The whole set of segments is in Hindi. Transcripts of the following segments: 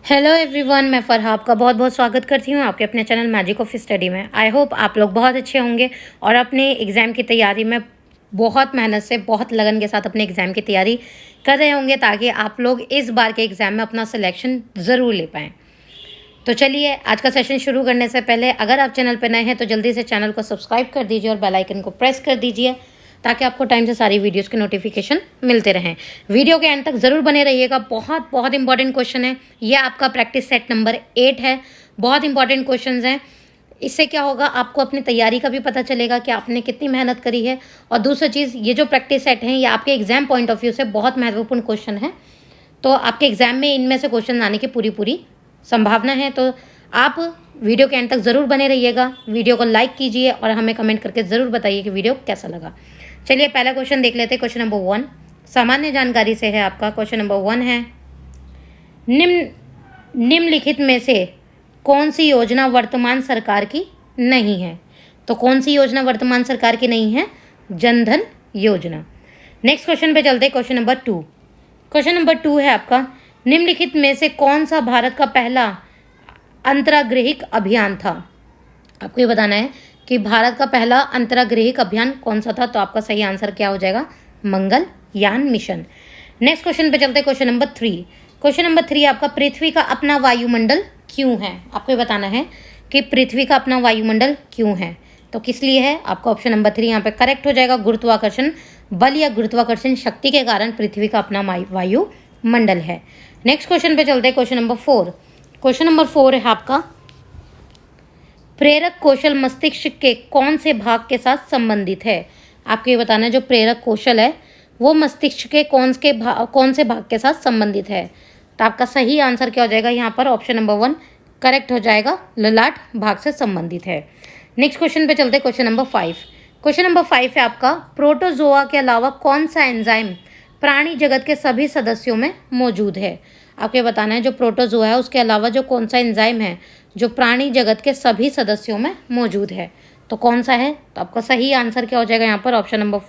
हेलो एवरीवन, मैं फरहा आपका बहुत बहुत स्वागत करती हूँ आपके अपने चैनल मैजिक ऑफ स्टडी में। आई होप आप लोग बहुत अच्छे होंगे और अपने एग्ज़ाम की तैयारी में बहुत मेहनत से, बहुत लगन के साथ अपने एग्ज़ाम की तैयारी कर रहे होंगे ताकि आप लोग इस बार के एग्ज़ाम में अपना सिलेक्शन ज़रूर ले पाएँ। तो चलिए, आज का सेशन शुरू करने से पहले अगर आप चैनल पर नए हैं तो जल्दी से चैनल को सब्सक्राइब कर दीजिए और बेल आइकन को प्रेस कर दीजिए ताकि आपको टाइम से सारी वीडियोस के नोटिफिकेशन मिलते रहें। वीडियो के एंड तक ज़रूर बने रहिएगा। बहुत बहुत इंपॉर्टेंट क्वेश्चन है। ये आपका प्रैक्टिस सेट नंबर 8 है। बहुत इंपॉर्टेंट क्वेश्चन हैं। इससे क्या होगा, आपको अपनी तैयारी का भी पता चलेगा कि आपने कितनी मेहनत करी है। और दूसरी चीज़, ये जो प्रैक्टिस सेट हैं ये आपके एग्जाम पॉइंट ऑफ व्यू से बहुत महत्वपूर्ण क्वेश्चन है। तो आपके एग्जाम में इनमें से क्वेश्चन आने की पूरी संभावना है। तो आप वीडियो के एंड तक ज़रूर बने रहिएगा। वीडियो को लाइक कीजिए और हमें कमेंट करके ज़रूर बताइए कि वीडियो कैसा लगा। चलिए, पहला क्वेश्चन देख लेते हैं। क्वेश्चन नंबर 1 सामान्य जानकारी से है आपका। क्वेश्चन नंबर 1 है, निम्नलिखित में से कौन सी योजना वर्तमान सरकार की नहीं है? तो कौन सी योजना वर्तमान सरकार की नहीं है? जनधन योजना। नेक्स्ट क्वेश्चन पे चलते हैं। Question number 2। क्वेश्चन नंबर 2 है आपका, निम्नलिखित में से कौन सा भारत का पहला अंतरागृहिक अभियान था? आपको ये बताना है कि भारत का पहला अंतरागृहिक अभियान कौन सा था। तो आपका सही आंसर क्या हो जाएगा? मंगलयान मिशन। नेक्स्ट क्वेश्चन पे चलते हैं। Question number 3। क्वेश्चन नंबर 3 आपका, पृथ्वी का अपना वायुमंडल क्यों है? आपको ये बताना है कि पृथ्वी का अपना वायुमंडल क्यों है। तो किस लिए है? आपका ऑप्शन नंबर 3 यहाँ पे करेक्ट हो जाएगा। गुरुत्वाकर्षण बल या गुरुत्वाकर्षण शक्ति के कारण पृथ्वी का अपना वायुमंडल है। नेक्स्ट क्वेश्चन पे चलते हैं। Question number 4। क्वेश्चन नंबर 4 है आपका, प्रेरक कौशल मस्तिष्क के कौन से भाग के साथ संबंधित है? आपको ये बताना है जो प्रेरक कौशल है वो मस्तिष्क के कौन से भाग के साथ संबंधित है। तो आपका सही आंसर क्या हो जाएगा यहाँ पर? ऑप्शन नंबर 1 करेक्ट हो जाएगा, ललाट भाग से संबंधित है। नेक्स्ट क्वेश्चन पे चलते हैं। Question number 5। क्वेश्चन नंबर 5 है आपका, प्रोटोजोआ के अलावा कौन सा एंजाइम प्राणी जगत के सभी सदस्यों में मौजूद है? आपको ये बताना है जो प्रोटोजोआ है उसके अलावा जो कौन सा एंजाइम है जो प्राणी जगत के सभी सदस्यों में मौजूद है। तो कौन सा है? तो आपका सही आंसर क्या हो जाएगा यहाँ पर? ऑप्शन नंबर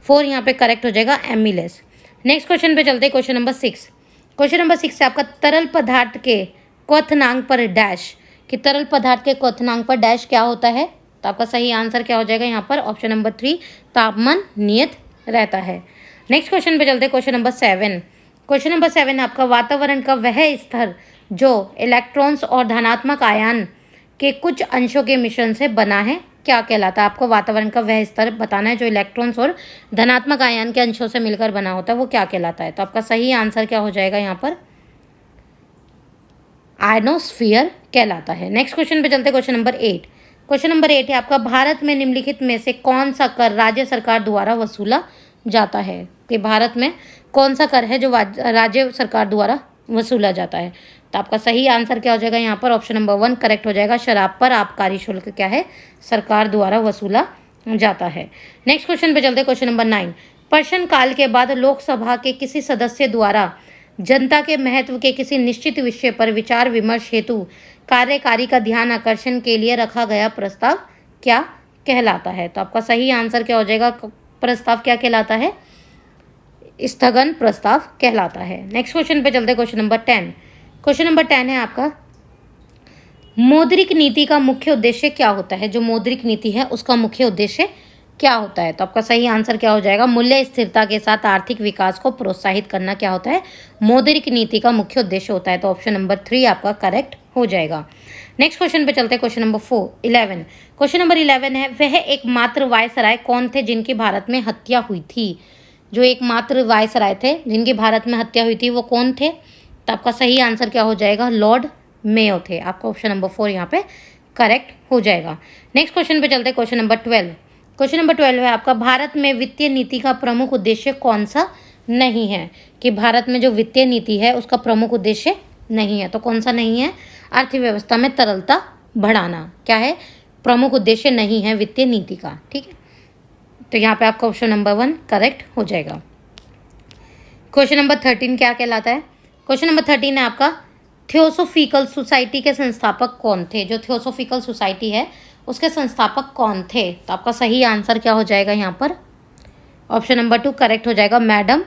4 यहाँ पे करेक्ट हो जाएगा, एमिलेस। नेक्स्ट क्वेश्चन पे चलते हैं। Question number 6। क्वेश्चन नंबर 6 है आपका, तरल पदार्थ के क्वथनांक पर डैश, कि तरल पदार्थ के क्वथनांक पर डैश क्या होता है? तो आपका सही आंसर क्या हो जाएगा यहाँ पर? ऑप्शन नंबर 3 तापमान नियत रहता है। नेक्स्ट क्वेश्चन पे चलते हैं। Question number 7। क्वेश्चन नंबर 7 आपका, वातावरण का वह स्तर जो इलेक्ट्रॉन्स और धनात्मक आयन के कुछ अंशों के मिश्रण से बना है क्या कहलाता है? आपको वातावरण का वह स्तर बताना है जो इलेक्ट्रॉन्स और धनात्मक आयन के अंशों से मिलकर बना होता है वो क्या कहलाता है। तो आपका सही आंसर क्या हो जाएगा यहाँ पर? आयनोस्फीयर कहलाता है। नेक्स्ट क्वेश्चन पे चलते हैं। Question number 8। क्वेश्चन नंबर 8 है आपका, भारत में निम्नलिखित में से कौन सा कर राज्य सरकार द्वारा वसूला जाता है? कि भारत में कौन सा कर है जो राज्य सरकार द्वारा वसूला जाता है? तो आपका सही आंसर क्या हो जाएगा यहाँ पर? ऑप्शन नंबर 1 करेक्ट हो जाएगा। शराब पर आबकारी शुल्क क्या है? सरकार द्वारा वसूला जाता है। नेक्स्ट क्वेश्चन पे चलते हैं। Question number 9। प्रश्न काल के बाद लोकसभा के किसी सदस्य द्वारा जनता के महत्व के किसी निश्चित विषय पर विचार विमर्श हेतु कार्यकारी का ध्यान आकर्षण के लिए रखा गया प्रस्ताव क्या कहलाता है? तो आपका सही आंसर क्या हो जाएगा? प्रस्ताव क्या कहलाता है? स्थगन प्रस्ताव कहलाता है। नेक्स्ट क्वेश्चन पे चलते हैं। Question number 10। क्वेश्चन नंबर 10 है आपका, मौद्रिक नीति का मुख्य उद्देश्य क्या होता है? जो मौद्रिक नीति है उसका मुख्य उद्देश्य क्या होता है? तो आपका सही आंसर क्या हो जाएगा? मूल्य स्थिरता के साथ आर्थिक विकास को प्रोत्साहित करना क्या होता है? मौद्रिक नीति का मुख्य उद्देश्य होता है। तो ऑप्शन नंबर 3 आपका करेक्ट हो जाएगा। नेक्स्ट क्वेश्चन पे चलते हैं। Question number 11। क्वेश्चन नंबर 11 है, वह एकमात्र वायसराय कौन थे जिनकी भारत में हत्या हुई थी? जो एकमात्र वायसराय थे जिनकी भारत में हत्या हुई थी वो कौन थे? तो आपका सही आंसर क्या हो जाएगा? लॉर्ड मेयो थे। आपका ऑप्शन नंबर 4 यहाँ पे करेक्ट हो जाएगा। नेक्स्ट क्वेश्चन पे चलते हैं। Question number 12। क्वेश्चन नंबर 12 है आपका, भारत में वित्तीय नीति का प्रमुख उद्देश्य कौन सा नहीं है? कि भारत में जो वित्तीय नीति है उसका प्रमुख उद्देश्य नहीं है। तो कौन सा नहीं है? अर्थव्यवस्था में तरलता बढ़ाना क्या है? प्रमुख उद्देश्य नहीं है वित्तीय नीति का। ठीक है, तो यहाँ पे आपका ऑप्शन नंबर 1 करेक्ट हो जाएगा। क्वेश्चन नंबर 13 क्या कहलाता है? क्वेश्चन नंबर 13 है आपका, थियोसोफिकल सोसाइटी के संस्थापक कौन थे? जो थियोसोफिकल सोसाइटी है उसके संस्थापक कौन थे? तो आपका सही आंसर क्या हो जाएगा यहाँ पर? ऑप्शन नंबर 2 करेक्ट हो जाएगा। मैडम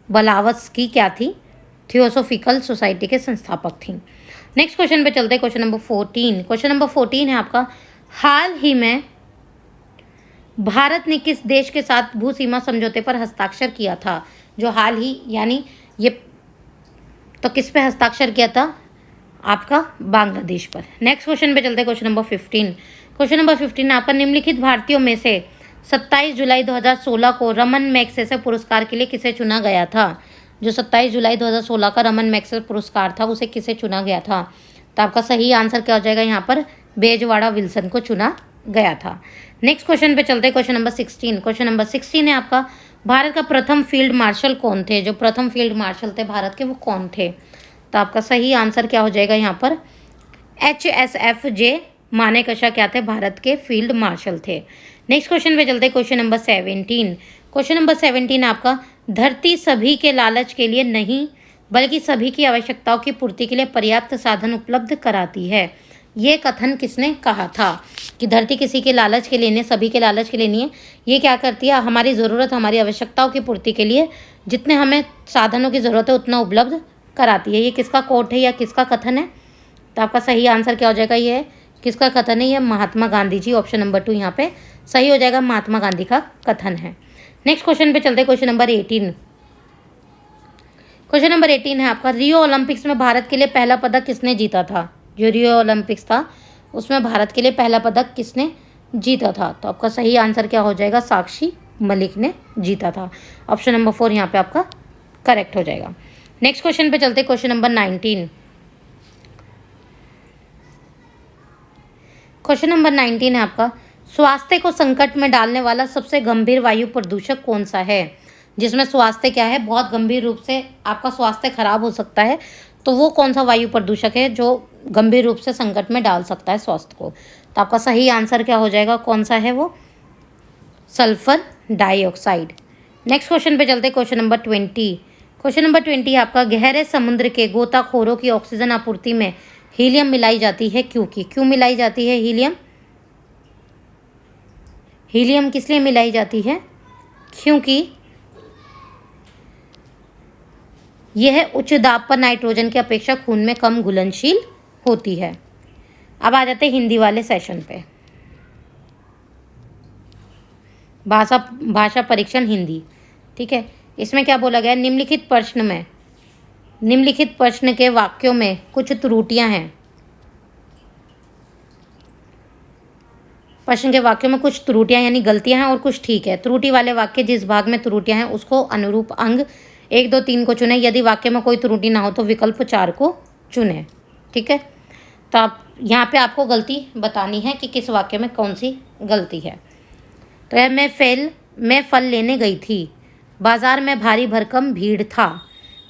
ब्लावत्स्की क्या थी? थियोसोफिकल सोसाइटी के संस्थापक थी। नेक्स्ट क्वेश्चन पे चलते हैं, क्वेश्चन नंबर 14। क्वेश्चन नंबर 14 है आपका, हाल ही में भारत ने किस देश के साथ भू सीमा समझौते पर हस्ताक्षर किया था? जो हाल ही यानी ये तो किस पे हस्ताक्षर किया था? आपका बांग्लादेश पर। नेक्स्ट क्वेश्चन पे चलते हैं, क्वेश्चन नंबर 15। क्वेश्चन नंबर 15 आपका, निम्नलिखित भारतीयों में से 27 जुलाई 2016 को रमन मैग्सेसे पुरस्कार के लिए किसे चुना गया था? जो 27 जुलाई 2016 का रमन मैग्सेसे पुरस्कार था उसे किसे चुना गया था? तो आपका सही आंसर क्या हो जाएगा यहाँ पर? बेजवाड़ा विल्सन को चुना गया था। नेक्स्ट क्वेश्चन पे चलते हैं, क्वेश्चन नंबर 16। क्वेश्चन नंबर 16 है आपका, भारत का प्रथम फील्ड मार्शल कौन थे? जो प्रथम फील्ड मार्शल थे भारत के वो कौन थे? तो आपका सही आंसर क्या हो जाएगा यहाँ पर? HSFJ मानेकशा क्या थे? भारत के फील्ड मार्शल थे। नेक्स्ट क्वेश्चन पे चलते हैं, क्वेश्चन नंबर 17। क्वेश्चन नंबर 17 आपका, धरती सभी के लालच के लिए नहीं बल्कि सभी की आवश्यकताओं की पूर्ति के लिए पर्याप्त साधन उपलब्ध कराती है। ये कथन किसने कहा था कि धरती किसी के लालच के लिए नहीं, सभी के लालच के लिए नहीं है, ये क्या करती है? हमारी ज़रूरत, हमारी आवश्यकताओं की पूर्ति के लिए जितने हमें साधनों की ज़रूरत है उतना उपलब्ध कराती है। ये किसका कोट है या किसका कथन है? तो आपका सही आंसर क्या हो जाएगा? ये किसका कथन है? ये महात्मा गांधी जी। ऑप्शन नंबर 2 यहाँ पे सही हो जाएगा, महात्मा गांधी का कथन है। नेक्स्ट क्वेश्चन पे चलते हैं, क्वेश्चन नंबर 18। क्वेश्चन नंबर 18 है आपका, रियो ओलंपिक्स में भारत के लिए पहला पदक किसने जीता था? जो रियो ओलंपिक्स था उसमें भारत के लिए पहला पदक किसने जीता था? तो आपका सही आंसर क्या हो जाएगा? साक्षी मलिक ने जीता था। ऑप्शन नंबर 4 यहाँ पे आपका करेक्ट हो जाएगा। नेक्स्ट क्वेश्चन पे चलते हैं, क्वेश्चन नंबर 19। क्वेश्चन नंबर 19 है आपका, स्वास्थ्य को संकट में डालने वाला सबसे गंभीर वायु प्रदूषक कौन सा है? जिसमें स्वास्थ्य क्या है, बहुत गंभीर रूप से आपका स्वास्थ्य खराब हो सकता है, तो वो कौन सा वायु प्रदूषक है जो गंभीर रूप से संकट में डाल सकता है स्वास्थ्य को? तो आपका सही आंसर क्या हो जाएगा? कौन सा है वो? Sulphur dioxide. नेक्स्ट क्वेश्चन पे चलते हैं, क्वेश्चन नंबर 20। क्वेश्चन नंबर 20 है आपका, गहरे समुद्र के गोताखोरों की ऑक्सीजन आपूर्ति में हीलियम मिलाई जाती है क्योंकि? क्यों मिलाई जाती है हीलियम? हीलियम किस लिए मिलाई जाती है? क्योंकि यह उच्च दाब पर नाइट्रोजन की अपेक्षा खून में कम घुलनशील होती है। अब आ जाते हैं हिंदी वाले सेशन पे। भाषा परीक्षण हिंदी, ठीक है। इसमें क्या बोला गया? निम्नलिखित प्रश्न के वाक्यों में कुछ त्रुटियां हैं। प्रश्न के वाक्यों में कुछ त्रुटियां यानी गलतियां हैं और कुछ ठीक है। त्रुटि वाले वाक्य जिस भाग में त्रुटियां हैं उसको अनुरूप अंग 1, 2, 3 को चुने। यदि वाक्य में कोई त्रुटि ना हो तो विकल्प 4 को चुने, ठीक है। तो आप यहाँ पे आपको गलती बतानी है कि किस वाक्य में कौन सी गलती है। तो यार, मैं फल लेने गई थी, बाजार में भारी भरकम भीड़ था,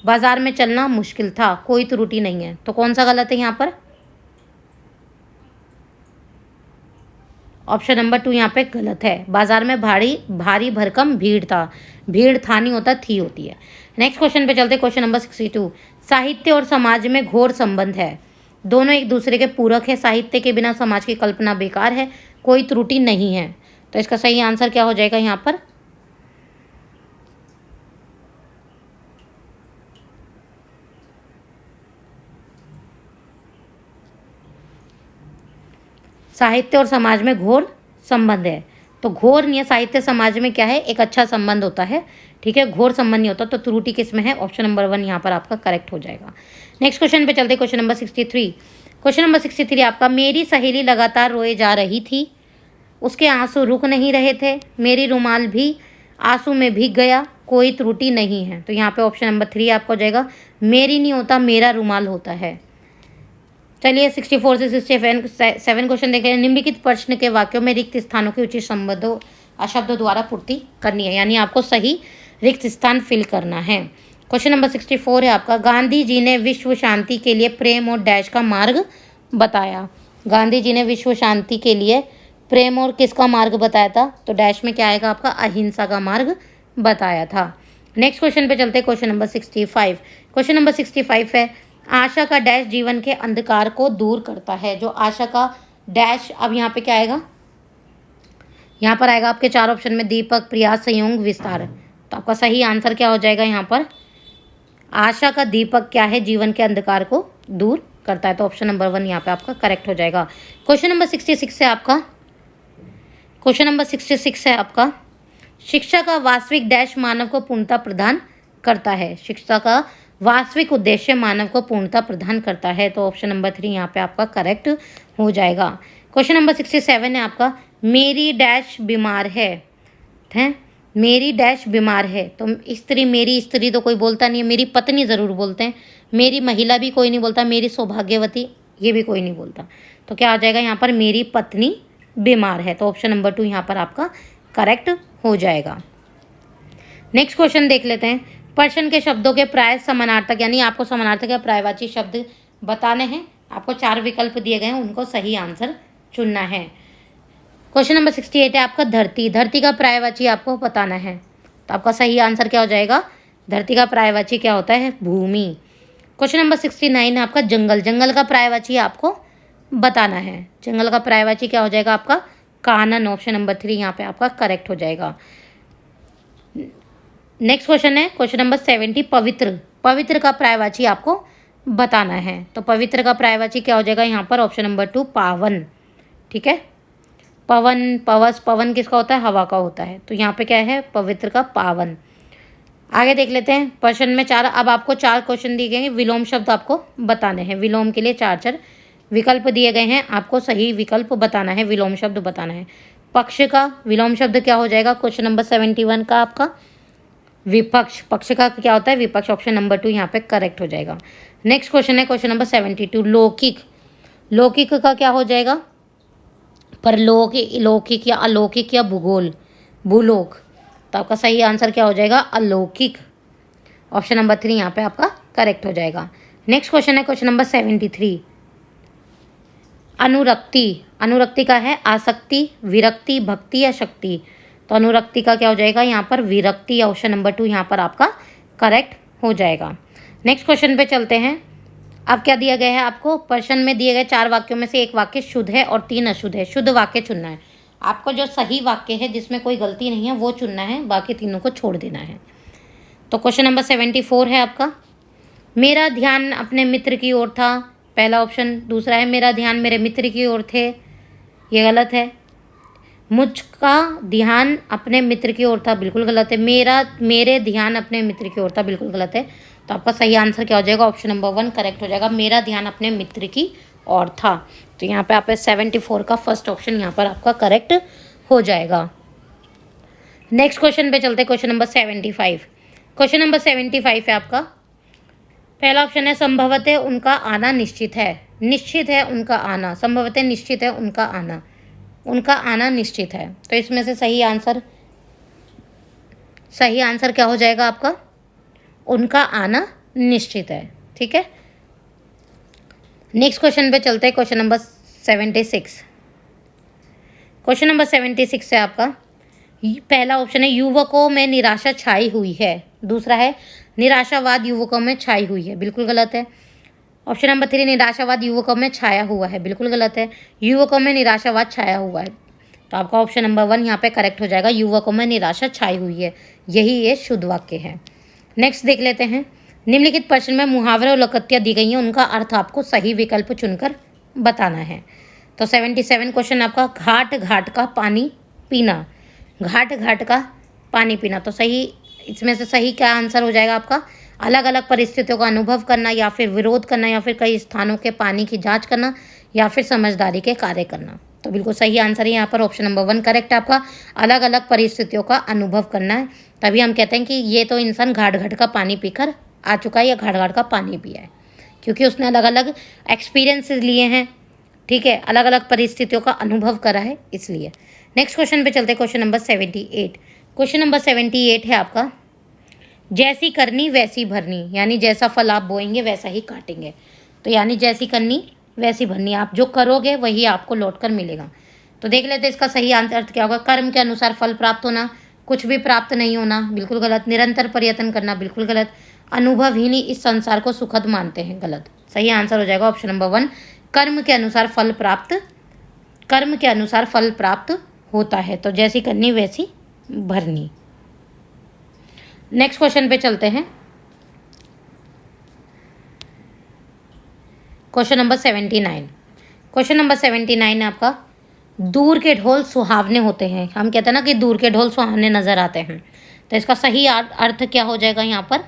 बाजार में चलना मुश्किल था, कोई त्रुटि नहीं है। तो कौन सा गलत है यहाँ पर? ऑप्शन नंबर 2 यहाँ पे गलत है। बाजार में भारी भरकम भीड़ था, भीड़ था नहीं होता, थी होती है। नेक्स्ट क्वेश्चन पे चलते, क्वेश्चन नंबर 62। साहित्य और समाज में घोर संबंध है, दोनों एक दूसरे के पूरक है, साहित्य के बिना समाज की कल्पना बेकार है, कोई त्रुटि नहीं है। तो इसका सही आंसर क्या हो जाएगा यहाँ पर? साहित्य और समाज में घोर संबंध है, तो घोर नहीं है, साहित्य समाज में क्या है? एक अच्छा संबंध होता है, ठीक है। घोर संबंध नहीं होता, तो त्रुटि किस में है? ऑप्शन नंबर 1 यहाँ पर आपका करेक्ट हो जाएगा। नेक्स्ट क्वेश्चन पे चलते, क्वेश्चन नंबर 63। क्वेश्चन नंबर 63 आपका, मेरी सहेली लगातार रोए जा रही थी, उसके आंसू रुक नहीं रहे थे, मेरी रुमाल भी आंसू में भीग गया, कोई त्रुटि नहीं है। तो यहाँ पे ऑप्शन नंबर 3 आपका हो जाएगा, मेरी नहीं होता, मेरा रुमाल होता है। चलिए 64 से 67 क्वेश्चन देख रहे हैं। निम्नलिखित प्रश्न के वाक्यों में रिक्त स्थानों की उचित शब्दों द्वारा पूर्ति करनी है, यानी आपको सही रिक्त स्थान फिल करना है। क्वेश्चन नंबर 64 है आपका, गांधी जी ने विश्व शांति के लिए प्रेम और डैश का मार्ग बताया। गांधी जी ने विश्व शांति के लिए प्रेम और किसका मार्ग बताया था? तो डैश में क्या आएगा आपका? अहिंसा का मार्ग बताया था। नेक्स्ट क्वेश्चन पे चलते, क्वेश्चन नंबर 65। क्वेश्चन नंबर 65 है, आशा का डैश जीवन के अंधकार को दूर करता है। जो आशा का डैश, अब यहाँ पे क्या आएगा? यहाँ पर आएगा आपके 4 ऑप्शन में दीपक, प्रयास, संयोग, विस्तार। तो आपका सही आंसर क्या हो जाएगा यहाँ पर? आशा का दीपक क्या है? जीवन के अंधकार को दूर करता है। तो ऑप्शन नंबर 1 यहाँ पे आपका करेक्ट हो जाएगा। क्वेश्चन नंबर 66 है आपका। क्वेश्चन नंबर 66 है आपका, शिक्षा का वास्तविक डैश मानव को पूर्णता प्रदान करता है। शिक्षा का वास्तविक उद्देश्य मानव को पूर्णता प्रदान करता है। तो ऑप्शन नंबर 3 यहाँ पे आपका करेक्ट हो जाएगा। क्वेश्चन नंबर 67 है आपका, मेरी डैश बीमार है मेरी डैश बीमार है। तो स्त्री, मेरी स्त्री तो कोई बोलता नहीं है, मेरी पत्नी ज़रूर बोलते हैं, मेरी महिला भी कोई नहीं बोलता, मेरी सौभाग्यवती ये भी कोई नहीं बोलता। तो क्या आ जाएगा यहाँ पर, मेरी पत्नी बीमार है। तो ऑप्शन नंबर 2 यहाँ पर आपका करेक्ट हो जाएगा। नेक्स्ट क्वेश्चन देख लेते हैं। प्रश्न के शब्दों के प्राय समानार्थक, यानी आपको समानार्थक या प्रायवाची शब्द बताने हैं। आपको 4 विकल्प दिए गए हैं, उनको सही आंसर चुनना है। क्वेश्चन नंबर 68 है आपका, धरती। धरती का प्रायवाची आपको बताना है। तो आपका सही आंसर क्या हो जाएगा, धरती का प्रायवाची क्या होता है, भूमि। क्वेश्चन नंबर 69 है आपका, जंगल। जंगल का प्रायवाची आपको बताना है। जंगल का प्रायवाची क्या हो जाएगा आपका, कानन। ऑप्शन नंबर 3 यहाँ पे आपका करेक्ट हो जाएगा। नेक्स्ट क्वेश्चन है क्वेश्चन नंबर 70, पवित्र। पवित्र का प्रायवाची आपको बताना है। तो पवित्र का प्रायवाची क्या हो जाएगा यहाँ पर, ऑप्शन नंबर 2 पावन। ठीक है, पवन, पवस, पवन किसका होता है, हवा का होता है। तो यहाँ पे क्या है, पवित्र का पावन। आगे देख लेते हैं। प्रश्न में 4, अब आपको 4 क्वेश्चन दिए गए हैं, विलोम शब्द आपको बताने हैं। विलोम के लिए 4 विकल्प दिए गए हैं, आपको सही विकल्प बताना है, विलोम शब्द बताना है। पक्ष का विलोम शब्द क्या हो जाएगा, क्वेश्चन नंबर 71 का आपका विपक्ष। पक्ष का क्या होता है, विपक्ष। ऑप्शन नंबर 2 यहाँ पे करेक्ट हो जाएगा। नेक्स्ट क्वेश्चन है क्वेश्चन नंबर 72, लौकिक। लौकिक का क्या हो जाएगा, परलौकिक, लौकिक या अलौकिक या भूगोल, भूलोक। तो आपका सही आंसर क्या हो जाएगा, अलौकिक। ऑप्शन नंबर 3 यहाँ पे आपका करेक्ट हो जाएगा। नेक्स्ट क्वेश्चन है क्वेश्चन नंबर 73, अनुरक्ति। अनुरक्ति का है आसक्ति, विरक्ति, भक्ति या शक्ति। तो अनुरक्ति का क्या हो जाएगा यहाँ पर, विरक्ति। ऑप्शन नंबर 2 यहाँ पर आपका करेक्ट हो जाएगा। नेक्स्ट क्वेश्चन पे चलते हैं। अब क्या दिया गया है आपको, प्रश्न में दिए गए 4 वाक्यों में से 1 वाक्य शुद्ध है और 3 अशुद्ध है। शुद्ध वाक्य चुनना है आपको, जो सही वाक्य है जिसमें कोई गलती नहीं है वो चुनना है, बाकी तीनों को छोड़ देना है। तो क्वेश्चन नंबर 74 है आपका, मेरा ध्यान अपने मित्र की ओर था, पहला ऑप्शन। दूसरा है, मेरा ध्यान मेरे मित्र की ओर थे, ये गलत है। मुझका ध्यान अपने मित्र की ओर था, बिल्कुल गलत है। मेरे ध्यान अपने मित्र की ओर था, बिल्कुल गलत है। तो आपका सही आंसर क्या हो जाएगा, ऑप्शन नंबर 1 करेक्ट हो जाएगा, मेरा ध्यान अपने मित्र की ओर था। तो यहाँ पे आप 74 का फर्स्ट ऑप्शन यहाँ पर आपका करेक्ट हो जाएगा। नेक्स्ट क्वेश्चन पे चलते हैं, क्वेश्चन नंबर 75। क्वेश्चन नंबर 75 है आपका, पहला ऑप्शन है, संभवतः उनका आना निश्चित है। निश्चित है उनका आना, संभवतः निश्चित है उनका आना, उनका आना निश्चित है। तो इसमें से सही आंसर क्या हो जाएगा आपका, उनका आना निश्चित है। ठीक है, नेक्स्ट क्वेश्चन पे चलते हैं, क्वेश्चन नंबर 76। क्वेश्चन नंबर 76 है आपका, पहला ऑप्शन है, युवकों में निराशा छाई हुई है। दूसरा है, निराशावाद युवकों में छाई हुई है, बिल्कुल गलत है। ऑप्शन नंबर 3, निराशावाद युवकों में छाया हुआ है, बिल्कुल गलत है। युवकों में निराशावाद छाया हुआ है। तो आपका ऑप्शन नंबर 1 यहाँ पे करेक्ट हो जाएगा, युवकों में निराशा छाई हुई है, यही ये शुद्ध वाक्य है। नेक्स्ट देख लेते हैं। निम्नलिखित प्रश्न में मुहावरे और लोकोक्तियाँ दी गई हैं, उनका अर्थ आपको सही विकल्प चुनकर बताना है। तो 77 क्वेश्चन आपका, घाट घाट का पानी पीना। घाट घाट का पानी पीना, तो सही, इसमें से सही क्या आंसर हो जाएगा आपका, अलग अलग परिस्थितियों का अनुभव करना, या फिर विरोध करना, या फिर कई स्थानों के पानी की जांच करना, या फिर समझदारी के कार्य करना। तो बिल्कुल सही आंसर है यहाँ पर ऑप्शन नंबर 1 करेक्ट है आपका, अलग अलग परिस्थितियों का अनुभव करना है। तभी हम कहते हैं कि ये तो इंसान घाट घाट का पानी पीकर आ चुका है या घाट घाट का पानी पिया है, क्योंकि उसने अलग अलग एक्सपीरियंसेस लिए हैं। ठीक है, अलग अलग परिस्थितियों का अनुभव करा है, इसलिए। नेक्स्ट क्वेश्चन पे चलते हैं, क्वेश्चन नंबर 78। क्वेश्चन नंबर 78 है आपका, जैसी करनी वैसी भरनी, यानी जैसा फल आप बोएंगे वैसा ही काटेंगे। तो यानी जैसी करनी वैसी भरनी, आप जो करोगे वही आपको लौट कर मिलेगा। तो देख लेते हैं इसका सही अर्थ क्या होगा। कर्म के अनुसार फल प्राप्त होना, कुछ भी प्राप्त नहीं होना, बिल्कुल गलत। निरंतर प्रयत्न करना, बिल्कुल गलत। अनुभव ही नहीं इस संसार को सुखद मानते हैं, गलत। सही आंसर हो जाएगा ऑप्शन नंबर 1, कर्म के अनुसार फल प्राप्त होता है। तो जैसी करनी वैसी भरनी। नेक्स्ट क्वेश्चन पे चलते हैं। Question number 79। क्वेश्चन नंबर 79 है आपका, दूर के ढोल सुहावने होते हैं। हम कहते हैं ना कि दूर के ढोल सुहावने नजर आते हैं, तो इसका सही अर्थ क्या हो जाएगा यहाँ पर?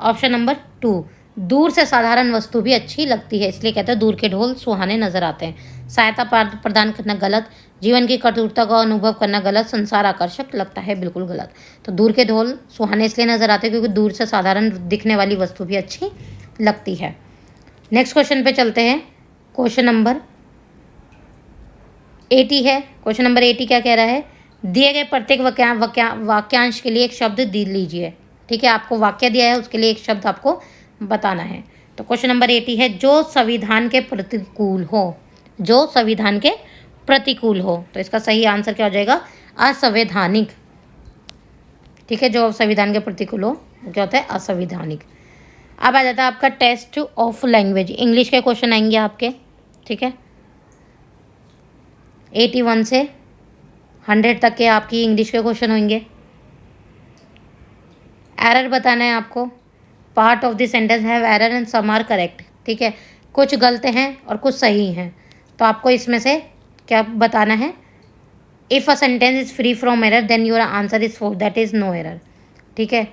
ऑप्शन नंबर 2, दूर से साधारण वस्तु भी अच्छी लगती है, इसलिए कहते हैं दूर के ढोल सुहाने नजर आते हैं। सहायता प्रदान करना गलत, जीवन की कठोरता का अनुभव करना गलत, संसार आकर्षक लगता है बिल्कुल गलत। तो दूर के ढोल सुहाने इसलिए नजर आते हैं क्योंकि दूर से साधारण दिखने वाली वस्तु भी अच्छी लगती है। नेक्स्ट क्वेश्चन पे चलते हैं। क्वेश्चन नंबर 80 है। क्वेश्चन नंबर 80 क्या कह रहा है? दिए गए प्रत्येक वाक्यांश के लिए एक शब्द दे लीजिए। ठीक है, आपको वाक्य दिया है, उसके लिए एक शब्द आपको बताना है। तो क्वेश्चन नंबर 80 है, जो संविधान के प्रतिकूल हो। जो संविधान के प्रतिकूल हो, तो इसका सही आंसर क्या हो जाएगा? असंवैधानिक। ठीक है, जो संविधान के प्रतिकूल हो वो क्या होता है? असंवैधानिक। अब आ जाता है आपका टेस्ट ऑफ लैंग्वेज। इंग्लिश के क्वेश्चन आएंगे आपके। ठीक है, 81 से 100 तक के आपकी इंग्लिश के क्वेश्चन होंगे। एरर बताना है आपको। Part of the sentence have error and some are correct. ठीक है, कुछ गलत हैं और कुछ सही हैं, तो आपको इसमें से क्या बताना है? If a sentence is free from error then your answer is four, that is no error. ठीक है,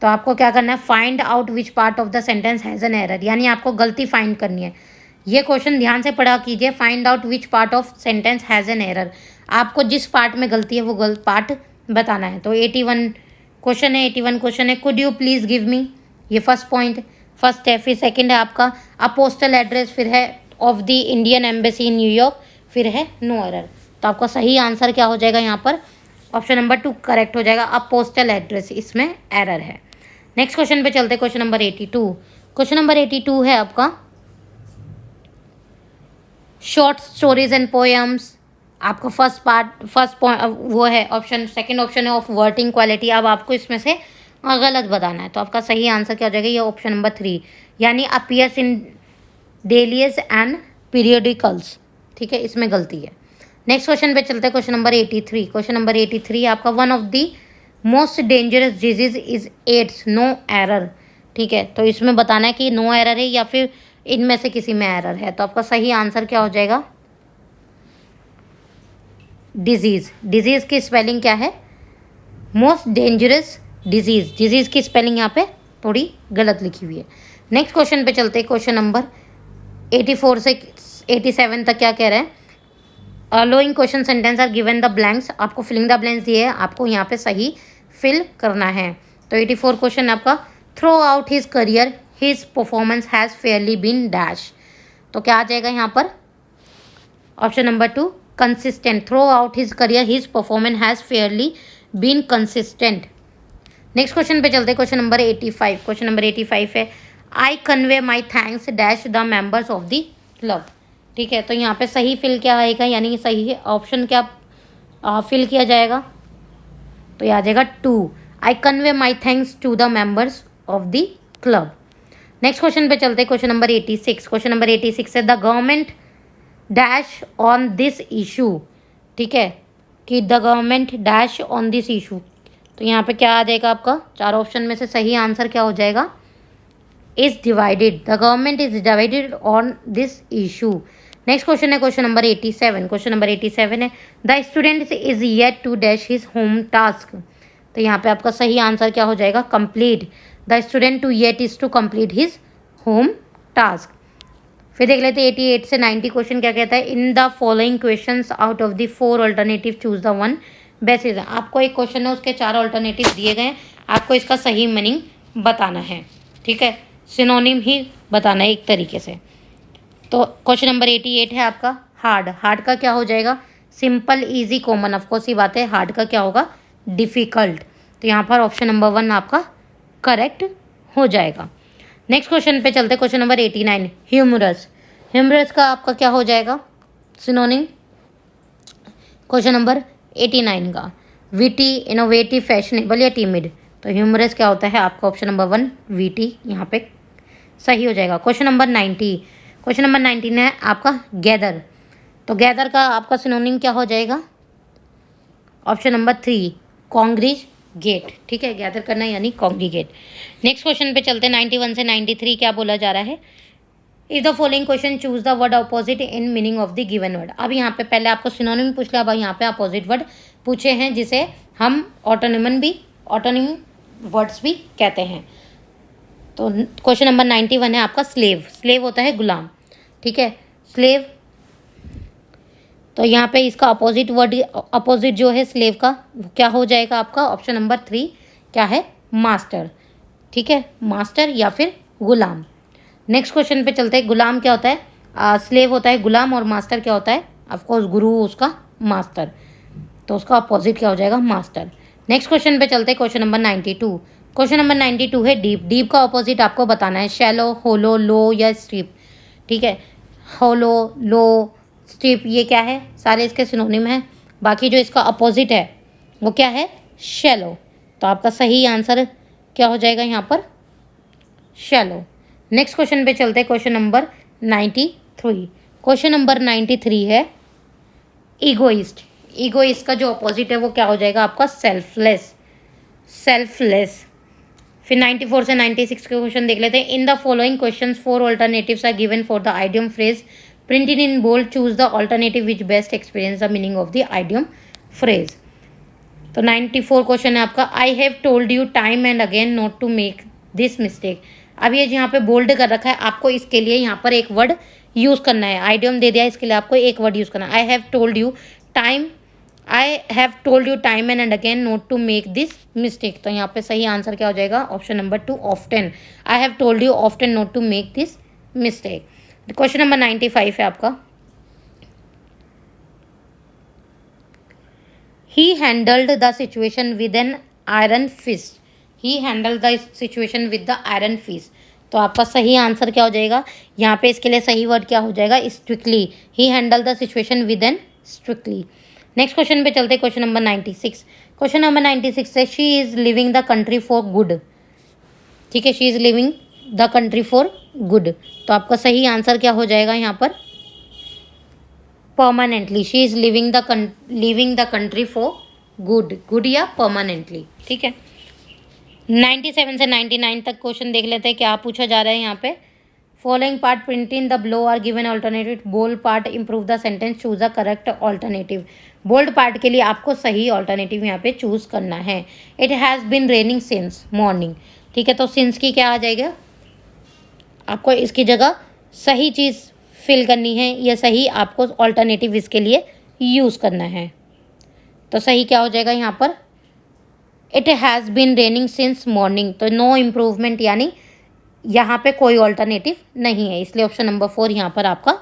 तो आपको क्या करना है? Find out which part of the sentence has an error, यानी आपको गलती फाइंड करनी है। ये क्वेश्चन ध्यान से पढ़ा कीजिए। Find out which part of sentence has an error, आपको जिस पार्ट में गलती है वो गलत पार्ट बताना है। तो 81 क्वेश्चन है। 81 क्वेश्चन है, could you please give me, ये फर्स्ट पॉइंट फर्स्ट है। फिर सेकंड है आपका अ पोस्टल एड्रेस, फिर है of the Indian embassy in New York, फिर है नो एरर। तो आपका सही आंसर क्या हो जाएगा यहाँ पर? ऑप्शन नंबर 2 करेक्ट हो जाएगा। अ पोस्टल एड्रेस, इसमें एरर है। नेक्स्ट क्वेश्चन पे चलते हैं। Question number 82। क्वेश्चन नंबर 82 है आपका, शॉर्ट स्टोरीज एंड पोएम्स। आपका फर्स्ट पॉइंट वो है ऑप्शन, सेकंड ऑप्शन है ऑफ वर्टिंग क्वालिटी। अब आपको इसमें से गलत बताना है, तो आपका सही आंसर क्या हो जाएगा? ये ऑप्शन नंबर 3, यानी अपीयर्स इन डेलियस एंड पीरियडिकल्स। ठीक है, इसमें गलती है। नेक्स्ट क्वेश्चन पे चलते हैं। Question number 83। क्वेश्चन नंबर 83 आपका, one of the most dangerous disease is AIDS, no error. ठीक है, तो इसमें बताना है कि नो एरर है या फिर इनमें से किसी में एरर है। तो आपका सही आंसर क्या हो जाएगा? डिजीज। डिजीज की स्पेलिंग क्या है? Most dangerous disease. डिजीज की स्पेलिंग यहाँ पे थोड़ी गलत लिखी हुई है। नेक्स्ट क्वेश्चन पे चलते हैं। क्वेश्चन नंबर 84 से 87 तक क्या कह रहे हैं? Allowing question sentence are given the blanks, आपको फिलिंग द ब्लैंक्स दिए हैं, आपको यहाँ पे सही फिल करना है। तो 84 क्वेश्चन आपका, throughout his career his performance has fairly been dash. तो क्या आ जाएगा यहाँ पर? Option number 2 consistent. Throughout his career his performance has fairly been consistent. Next question पे चलते हैं। Question number 85। क्वेश्चन नंबर 85 है, आई convey my thanks dash the members of the club. ठीक है, तो यहाँ पे सही फिल क्या आएगा, यानी सही ऑप्शन क्या फिल किया जाएगा? तो ये आ जाएगा 2, I convey my thanks to the members of the club. Next question पे चलते हैं। Question number 86। क्वेश्चन नंबर 86 है, the government dash on this issue. ठीक है, कि the government dash on this issue, तो यहाँ पे क्या आ जाएगा आपका? 4 ऑप्शन में से सही आंसर क्या हो जाएगा? Is divided, the government is divided on this issue. Next question है क्वेश्चन नंबर 87। क्वेश्चन नंबर 87 है, the student is yet to dash his home task. तो यहाँ पे आपका सही आंसर क्या हो जाएगा? Complete, the student to yet is to complete his home task. फिर देख लेते हैं 88 से 90 क्वेश्चन क्या कहता है, इन the following questions out of the 4 alternative choose the one best. आपको एक क्वेश्चन है, उसके 4 ऑल्टरनेटिव दिए गए हैं, आपको इसका सही मीनिंग बताना है। ठीक है, सिनोनिम ही बताना है एक तरीके से। तो क्वेश्चन नंबर 88 है आपका, हार्ड। हार्ड का क्या हो जाएगा? Simple, easy, common. ऑफकोर्स ही बात है, हार्ड का क्या होगा? डिफ़िकल्ट। तो यहाँ पर ऑप्शन नंबर 1 आपका करेक्ट हो जाएगा। नेक्स्ट क्वेश्चन पे चलते, क्वेश्चन नंबर 89, ह्यूमरस। ह्यूमरस का आपका क्या हो जाएगा सिनोनिम? क्वेश्चन नंबर 89 का, विटी, इनोवेटिव, फैशनेबल या टीमिड। तो ह्यूमरस क्या होता है आपका? ऑप्शन नंबर 1 विटी यहाँ पे सही हो जाएगा। Question number 90। क्वेश्चन नंबर 19 है आपका गैदर। तो गैदर का आपका सिनोनिम क्या हो जाएगा? Option number 3 congregate. ठीक है, गैदर करना यानी कॉन्ग्रीगेट। नेक्स्ट क्वेश्चन पे चलते हैं 91 से 93 क्या बोला जा रहा है? If the following question choose the word opposite in meaning of the given word. अब यहाँ पे पहले आपको सिनोनिम पूछ लिया, अब यहाँ पे अपोजिट वर्ड पूछे हैं जिसे हम ऑटोनिम वर्ड्स भी कहते हैं। तो क्वेश्चन नंबर 91 है आपका स्लेव। स्लेव होता है गुलाम, ठीक है, स्लेव। तो यहाँ पे इसका अपोजिट वर्ड, अपोजिट जो है स्लेव का, क्या हो जाएगा आपका? ऑप्शन नंबर 3 क्या है? मास्टर, ठीक है, मास्टर या फिर गुलाम। नेक्स्ट क्वेश्चन पे चलते हैं। गुलाम क्या होता है? स्लेव होता है गुलाम, और मास्टर क्या होता है? ऑफकोर्स गुरु उसका मास्टर, तो उसका अपोजिट क्या हो जाएगा? मास्टर। नेक्स्ट क्वेश्चन पे चलते हैं, क्वेश्चन नंबर 92। क्वेश्चन नंबर 92 है डीप। डीप का अपोजिट आपको बताना है, शैलो, होलो, लो या स्टीप, ठीक है। होलो, लो, स्टीप ये क्या है? सारे इसके सिनोनिम हैं। बाकी जो इसका अपोजिट है वो क्या है? शैलो। तो आपका सही आंसर क्या हो जाएगा यहाँ पर? शैलो। नेक्स्ट क्वेश्चन पे चलते हैं, क्वेश्चन नंबर 93। क्वेश्चन नंबर 93 है ईगोइस्ट। ईगोइस्ट का जो अपोजिट है वो क्या हो जाएगा आपका? Selfless, selfless. फिर 94 से 96 के क्वेश्चन देख लेते हैं। In the following questions 4 alternatives are given for the idiom phrase printed in bold, choose the alternative which best experience the meaning of the idiom phrase. तो 94 क्वेश्चन है आपका, I have told you time and again not to make this mistake. अब ये यहाँ पे बोल्ड कर रखा है, आपको इसके लिए यहाँ पर एक वर्ड यूज़ करना है। आइडियम दे दिया, इसके लिए आपको एक वर्ड यूज़ करना है। I have told you time, I have told you time and again not to make this mistake. तो यहाँ पे सही आंसर क्या हो जाएगा? Option number 2 often. I have told you often not to make this mistake. Question number 95 है आपका, he handled the situation with an iron fist. He handled the situation with the iron fist. तो आपका सही आंसर क्या हो जाएगा? यहाँ पे इसके लिए सही वर्ड क्या हो जाएगा? Strictly. He handle the situation with an strictly. Next question पे चलते हैं, क्वेश्चन नंबर 96। क्वेश्चन नंबर 96 है she is living the country for good, ठीक है, she is living the country for good. तो आपका सही आंसर क्या हो जाएगा यहाँ पर? Permanently. She is living the country for good, good या परमानेंटली, ठीक है। 97 से 99 तक क्वेश्चन देख लेते हैं, क्या पूछा जा रहा है यहाँ पे। Following part print in the below are given alternative, bold part improve the sentence, choose the correct alternative. Bold part के लिए आपको सही ऑल्टरनेटिव यहाँ पे चूज करना है। It has been raining since morning, ठीक है, तो सिंस की क्या आ जाएगा? आपको इसकी जगह सही चीज़ फिल करनी है, या सही आपको ऑल्टरनेटिव इसके लिए यूज़ करना है। तो सही क्या हो जाएगा यहाँ पर? It has been raining since morning. तो नो इम्प्रूवमेंट, यानी यहाँ पे कोई ऑल्टरनेटिव नहीं है, इसलिए ऑप्शन नंबर 4 यहाँ पर आपका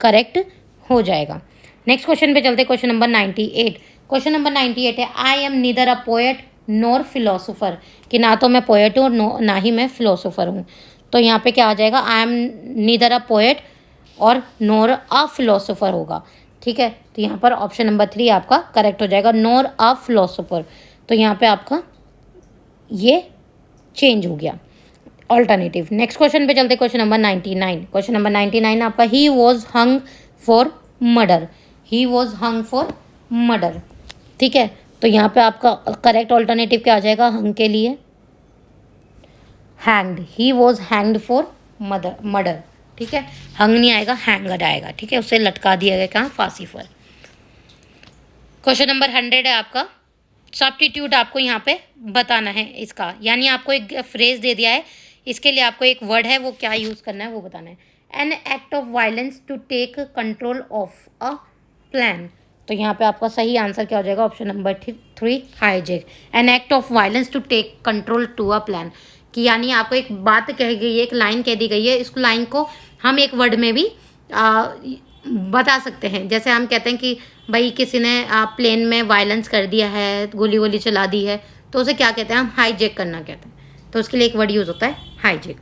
करेक्ट हो जाएगा। नेक्स्ट क्वेश्चन पे चलते, क्वेश्चन नंबर 98। क्वेश्चन नंबर 98 है I am neither a poet nor philosopher, कि ना तो मैं पोएट हूँ और ना ही मैं फिलोसोफर हूँ। तो यहाँ पे क्या आ जाएगा? I am neither a poet और नॉर अ फिलोसोफर होगा, ठीक है। तो यहाँ पर ऑप्शन नंबर 3 आपका करेक्ट हो जाएगा, नॉर अ फिलोसोफर। तो यहाँ पे आपका ये चेंज हो गया ऑल्टरनेटिव। नेक्स्ट क्वेश्चन पे चलते, क्वेश्चन नंबर 99। क्वेश्चन नंबर 99 आपका, he was hung for murder. He was hung for murder, ठीक है। तो यहाँ पे आपका करेक्ट ऑल्टरनेटिव क्या आ जाएगा? हंग के लिए hanged. He was hanged for murder, ठीक है। हंग नहीं आएगा, हैंगड आएगा, ठीक है, उसे लटका दिया गया कहाँ? फांसी पर। क्वेश्चन नंबर 100 है आपका, सब्स्टिट्यूट आपको यहाँ पे बताना है इसका, यानी आपको एक फ्रेज दे दिया है, इसके लिए आपको एक वर्ड है, वो क्या यूज़ करना है वो बताना है। An act of violence to take control of a plan. तो यहाँ पे आपका सही आंसर क्या हो जाएगा? Option number 3 hijack. An act of violence to take control to a plan, कि यानी आपको एक बात कही गई है, एक लाइन कह दी गई है, इस लाइन को हम एक वर्ड में भी बता सकते हैं। जैसे हम कहते हैं कि भाई किसी ने प्लेन में वायलेंस कर दिया है, गोली वोली चला दी है, तो उसे क्या कहते हैं? हम हाईजैक करना कहते हैं। तो उसके लिए एक वर्ड यूज़ होता है हाईजैक।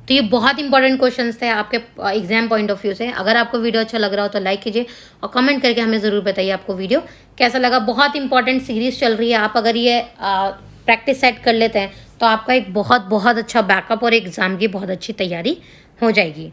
तो ये बहुत इंपॉर्टेंट क्वेश्चंस थे आपके एग्जाम पॉइंट ऑफ व्यू से। अगर आपको वीडियो अच्छा लग रहा हो तो लाइक कीजिए और कमेंट करके हमें ज़रूर बताइए आपको वीडियो कैसा लगा। बहुत इंपॉर्टेंट सीरीज़ चल रही है, आप अगर ये प्रैक्टिस सेट कर लेते हैं तो आपका एक बहुत अच्छा बैकअप और एग्ज़ाम की बहुत अच्छी तैयारी हो जाएगी।